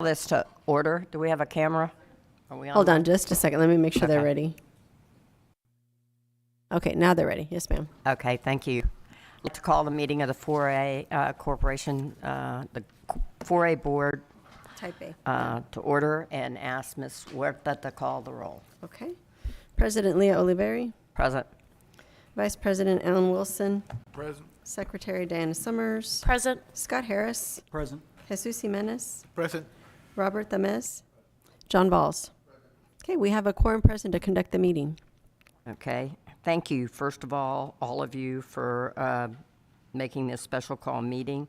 This to order. Do we have a camera? Are we on? Hold on just a second. Let me make sure they're Okay. ready. Okay, now they're ready. Yes, ma'am. Okay, thank you. I'd like to call the meeting of the 4A Corporation, the 4A Board Type A. to order and ask Ms. Huerta to call the roll. Okay. President Leah Oliveri, Present. Vice President Alan Wilson, Present. Secretary Diana Summers, Present. Scott Harris, Present. Jesus Jimenez, Present. Robert Thamez, John Balls. Okay, we have a quorum present to conduct the meeting. Okay, thank you, first of all of you, for making this special call meeting.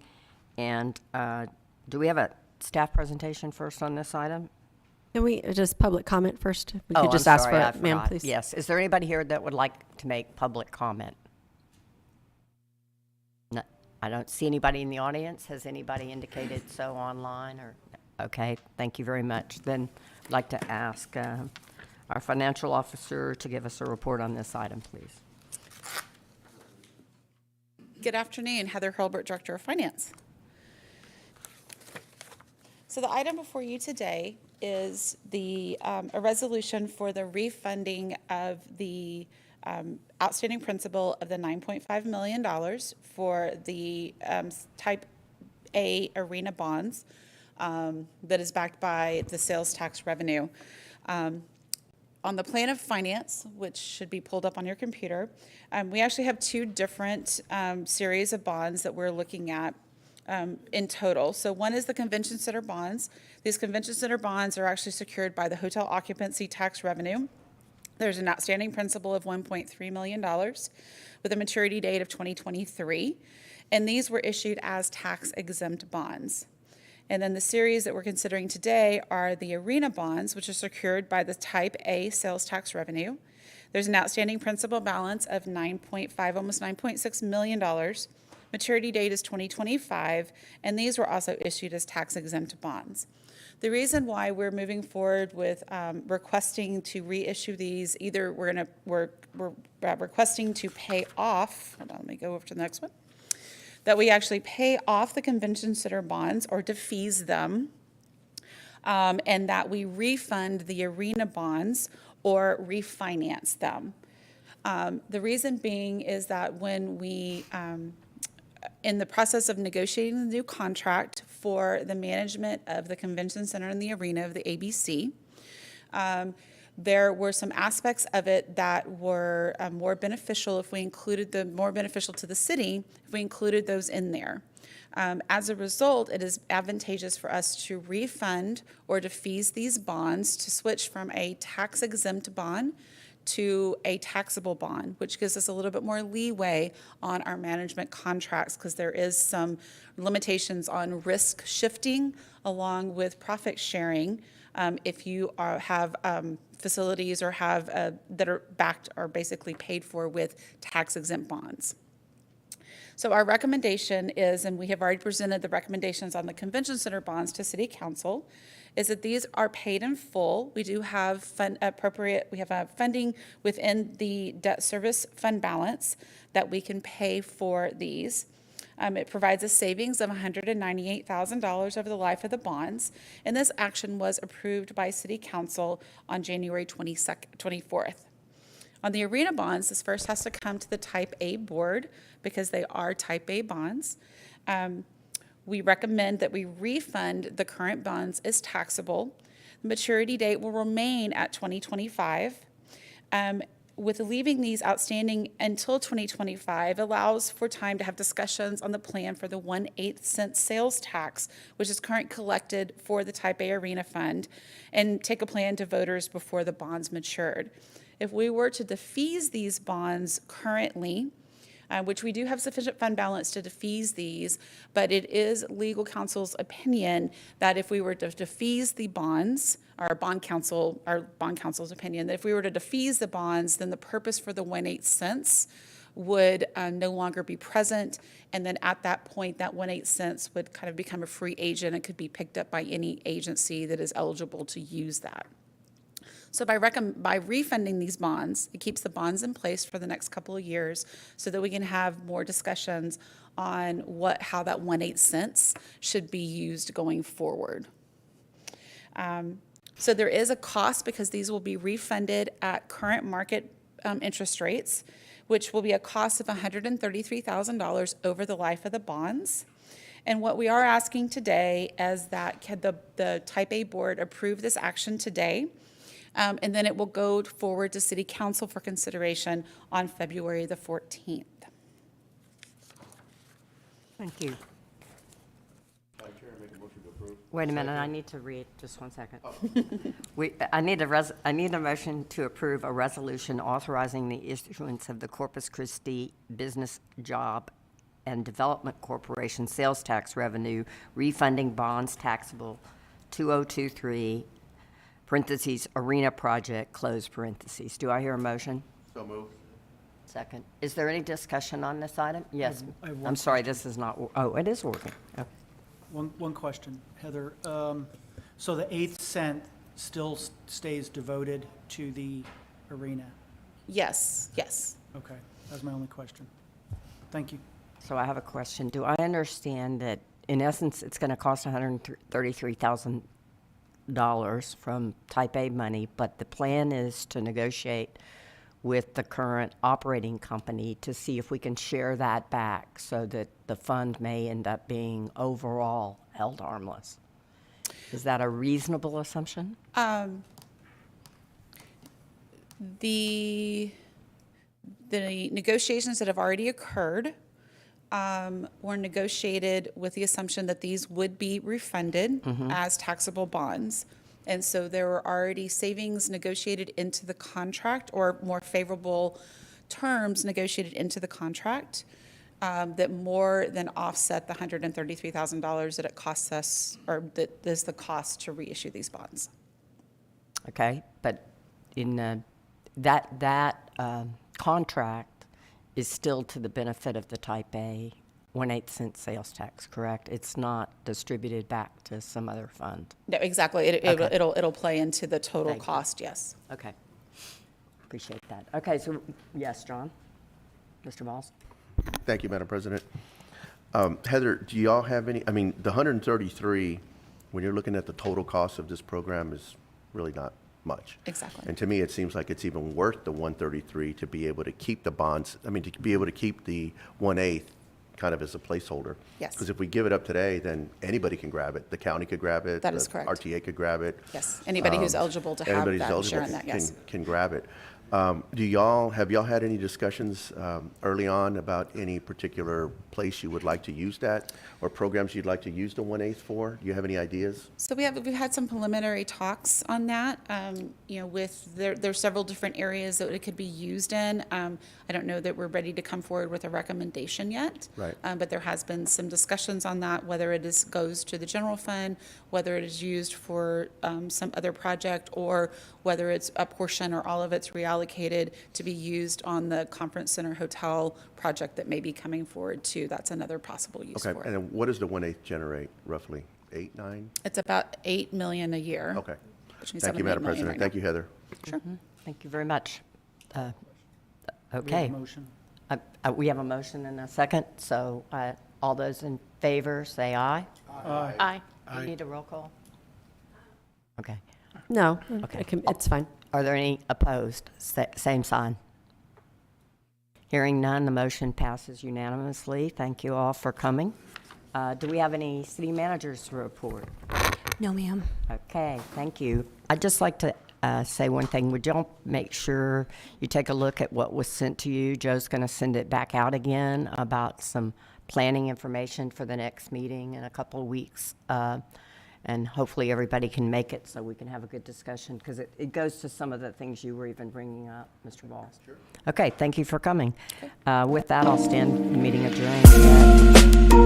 And do we have a staff presentation first on this item? Can we just public comment first? We Oh, could just I'm ask sorry, I for it, ma'am, forgot. please. Yes, is there anybody here that would like to make public comment? No, I don't see anybody in the audience. Has anybody indicated so online or? Okay, thank you very much. Then I'd like to ask our financial officer to give us a report on this item, please. Good afternoon, Heather Hurlbert, Director of Finance. So the item before you today is a resolution for the refunding of the outstanding principal of the $9.5 million for the Type A arena bonds that is backed by the sales tax revenue. On the plan of finance, which should be pulled up on your computer, we actually have two different series of bonds that we're looking at in total. So one is the convention center bonds. These convention center bonds are actually secured by the hotel occupancy tax revenue. There's an outstanding principal of $1.3 million with a maturity date of 2023. And these were issued as tax exempt bonds. And then the series that we're considering today are the arena bonds, which are secured by the Type A sales tax revenue. There's an outstanding principal balance of $9.5, almost $9.6 million. Maturity date is 2025, and these were also issued as tax-exempt bonds. The reason why we're moving forward with requesting to reissue these, either we're requesting to pay off. Hold on, let me go over to the next one. That we actually pay off the convention center bonds or defease them, and that we refund the arena bonds or refinance them. The reason being is that when we, in the process of negotiating the new contract for the management of the convention center and the arena of the ABC, there were some aspects of it that were more beneficial if we included more beneficial to the city if we included those in there. As a result, it is advantageous for us to refund or defease these bonds to switch from a tax-exempt bond to a taxable bond, which gives us a little bit more leeway on our management contracts because there is some limitations on risk shifting along with profit sharing if you have facilities or have that are backed or basically paid for with tax-exempt bonds. So our recommendation is, and we have already presented the recommendations on the convention center bonds to City Council, is that these are paid in full. We do have funding within the debt service fund balance that we can pay for these. It provides a savings of $198,000 over the life of the bonds, and this action was approved by City Council on January 24th. On the arena bonds, this first has to come to the Type A board because they are Type A bonds. We recommend that we refund the current bonds as taxable. The maturity date will remain at 2025. With leaving these outstanding until 2025 allows for time to have discussions on the plan for the 1/8 cent sales tax, which is currently collected for the Type A Arena Fund, and take a plan to voters before the bonds matured. If we were to defease these bonds currently, which we do have sufficient fund balance to defease these, but it is legal counsel's opinion that if we were to defease the bonds, our bond counsel's opinion, that if we were to defease the bonds, then the purpose for the 1/8 cents would no longer be present. And then at that point, that 1/8 cents would kind of become a free agent and could be picked up by any agency that is eligible to use that. So by refunding these bonds, it keeps the bonds in place for the next couple of years so that we can have more discussions on how that 1/8 cents should be used going forward. So there is a cost because these will be refunded at current market interest rates, which will be a cost of $133,000 over the life of the bonds. And what we are asking today is that can the Type A board approve this action today, and then it will go forward to City Council for consideration on February the 14th. Thank you. Wait a minute, I need to read, just one second. I need a motion to approve a resolution authorizing the issuance of the Corpus Christi Business Job and Development Corporation sales tax revenue refunding bonds taxable 2023, parentheses, arena project, close parentheses. Do I hear a motion? So moved. Second. Is there any discussion on this item? Yes. I have one I'm sorry, this is not, oh, it is working. Okay. One question, Heather. So the 8th cent still stays devoted to the arena? Yes, yes. Okay, that's my only question. Thank you. So I have a question. Do I understand that, in essence, it's going to cost $133,000 from Type A money, but the plan is to negotiate with the current operating company to see if we can share that back so that the fund may end up being overall held harmless? Is that a reasonable assumption? The negotiations that have already occurred were negotiated with the assumption that these would be refunded as taxable bonds. And so there were already savings negotiated into the contract, or more favorable terms negotiated into the contract that more than offset the $133,000 that it costs us, or that is the cost to reissue these bonds. Okay, but in that contract is still to the benefit of the Type A 1/8 cent sales tax, correct? It's not distributed back to some other fund. No, exactly. Okay. It'll play into the total Thank you. cost, yes. Okay, appreciate that. Okay, so, yes, John? Mr. Balls? Thank you, Madam President. Heather, do y'all have any, I mean, the 133, when you're looking at the total cost of this program, is really not much. Exactly. And to me, it seems like it's even worth the 133 to be able to keep the bonds, I mean, to be able to keep the 1/8 kind of as a placeholder. Yes. Because if we give it up today, then anybody can grab it. The county could grab it. That is the correct. RTA could grab it. Yes, anybody who's eligible to have Anybody who's that, eligible share in that, yes. can grab it. Have y'all had any discussions early on about any particular place you would like to use that, or programs you'd like to use the 1/8 for? Do you have any ideas? So we've had some preliminary talks on that, there's several different areas that it could be used in. I don't know that we're ready to come forward with a recommendation yet. Right. But there has been some discussions on that, whether it goes to the general fund, whether it is used for some other project, or whether it's a portion or all of it's reallocated to be used on the conference center hotel project that may be coming forward too. That's another possible use Okay, for and it. then what does the 1/8 generate roughly? 8, 9? It's about $8 million a year. Okay. Which means Thank you, 7 Madam million President. right Thank now. you, Heather. Sure. Thank you very much. We have Okay, a motion. we have a motion and a second, so all those in favor, say aye. Aye. You need a roll call? Okay. No, Okay. it's fine. Are there any opposed? Same sign. Hearing none, the motion passes unanimously. Thank you all for coming. Do we have any city managers to report? No, ma'am. Okay, thank you. I'd just like to say one thing. Would y'all make sure you take a look at what was sent to you? Joe's going to send it back out again about some planning information for the next meeting in a couple of weeks. And hopefully everybody can make it so we can have a good discussion, because it goes to some of the things you were even bringing up, Mr. Balls. Sure. Okay, thank you for coming. With that, I'll stand the meeting adjourned at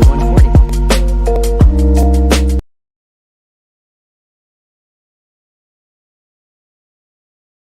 1:40.